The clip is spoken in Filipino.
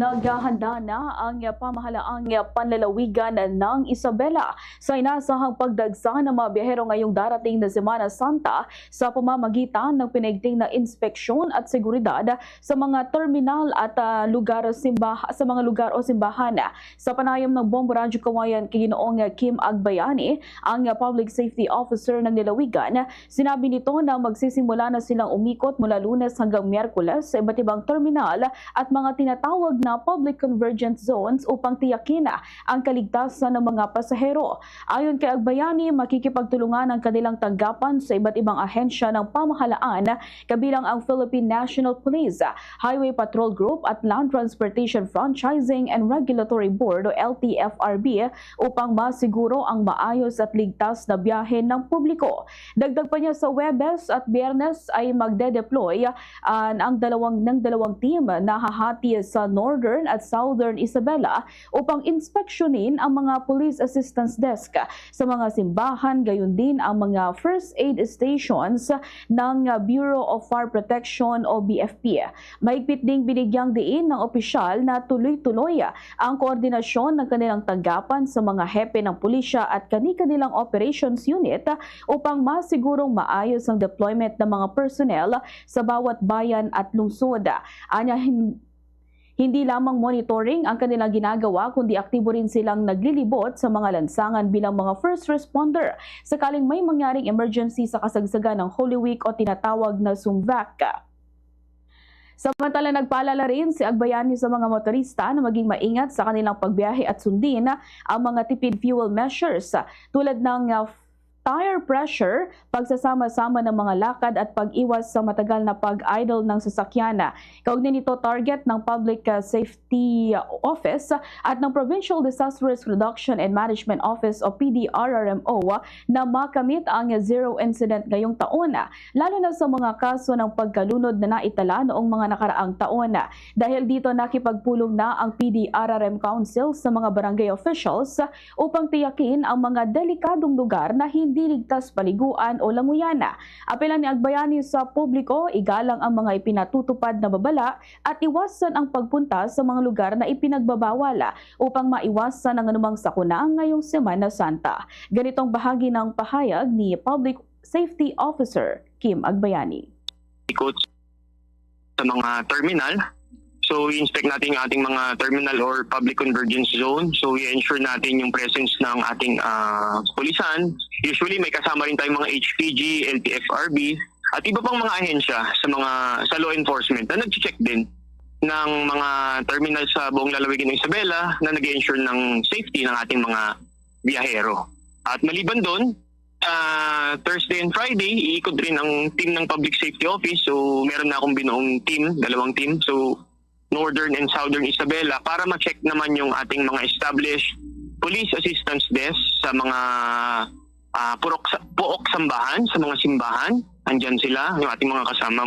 Naghahanda na ang pamahalaang panlalawigan ng Isabela sa inasahang pagdagsa ng mga biyahero ngayong darating na Semana Santa sa pamamagitan ng pinaigting na inspeksyon at seguridad sa mga terminal at sa mga lugar o simbahan. Sa panayam ng Bombo Radyo Kawayan kay Ginoong Kim Agbayani, ang Public Safety Officer ng Lalawigan, sinabi nito na magsisimula na silang umikot mula Lunes hanggang Miyerkules sa iba't ibang terminal at mga tinatawag na public convergence zones upang tiyakin ang kaligtasan ng mga pasahero. Ayon kay Agbayani, makikipagtulungan ang kanilang tanggapan sa iba't ibang ahensya ng pamahalaan kabilang ang Philippine National Police, Highway Patrol Group at Land Transportation Franchising and Regulatory Board o LTFRB upang masiguro ang maayos at ligtas na biyahe ng publiko. Dagdag pa niya, sa Huwebes at Biyernes ay magde-deploy ng dalawang team na hahati sa Northern at Southern Isabela upang inspeksyonin ang mga Police Assistance Desk sa mga simbahan, gayon din ang mga first aid stations ng Bureau of Fire Protection o BFP. Mahigpit ding binigyang diin ng opisyal na tuloy-tuloy ang koordinasyon ng kanilang tanggapan sa mga hepe ng pulisya at kani-kanilang operations unit upang masigurong maayos ang deployment ng mga personnel sa bawat bayan at lungsod. Anya, hindi lamang monitoring ang kanilang ginagawa kundi aktibo rin silang naglilibot sa mga lansangan bilang mga first responder sakaling may mangyaring emergency sa kasagsagan ng Holy Week o tinatawag na SUMVAC. Samantala, nagpaalala rin si Agbayani sa mga motorista na maging maingat sa kanilang pagbiyahe at sundin ang mga tipid fuel measures tulad ng tire pressure, pagsasama-sama ng mga lakad at pag-iwas sa matagal na pag-idle ng sasakyan. Kaugnay nito, target ng Public Safety Office at ng Provincial Disaster Risk Reduction and Management Office o PDRRMO na makamit ang zero incident ngayong taon, lalo na sa mga kaso ng pagkalunod na naitala noong mga nakaraang taon. Dahil dito, nakipagpulong na ang PDRRM Council sa mga barangay officials upang tiyakin ang mga delikadong lugar na hindi ligtas paliguan o languyan. Apelan ni Agbayani sa publiko, igalang ang mga ipinatutupad na babala at iwasan ang pagpunta sa mga lugar na ipinagbabawal upang maiwasan ang anumang sakuna ngayong Semana Santa. Ganitong bahagi ng pahayag ni Public Safety Officer Kim Agbayani. Ikot sa mga terminal. So, i-inspect natin yung ating mga terminal or public convergence zone. So, i-ensure natin yung presence ng ating pulisan. Usually, may kasama rin tayong mga HPG, LTFRB, at iba pang mga ahensya sa law enforcement na nag-check din ng mga terminal sa buong lalawigan ng Isabela na nag-ensure ng safety ng ating mga biyahero. At maliban doon, Thursday and Friday, iikot rin ang team ng Public Safety Office. So, meron na akong binuong team, dalawang team. So, Northern and Southern Isabela para ma-check naman yung ating mga established police assistance desk sa mga puok sambahan, sa mga simbahan. Andyan sila, yung ating mga kasama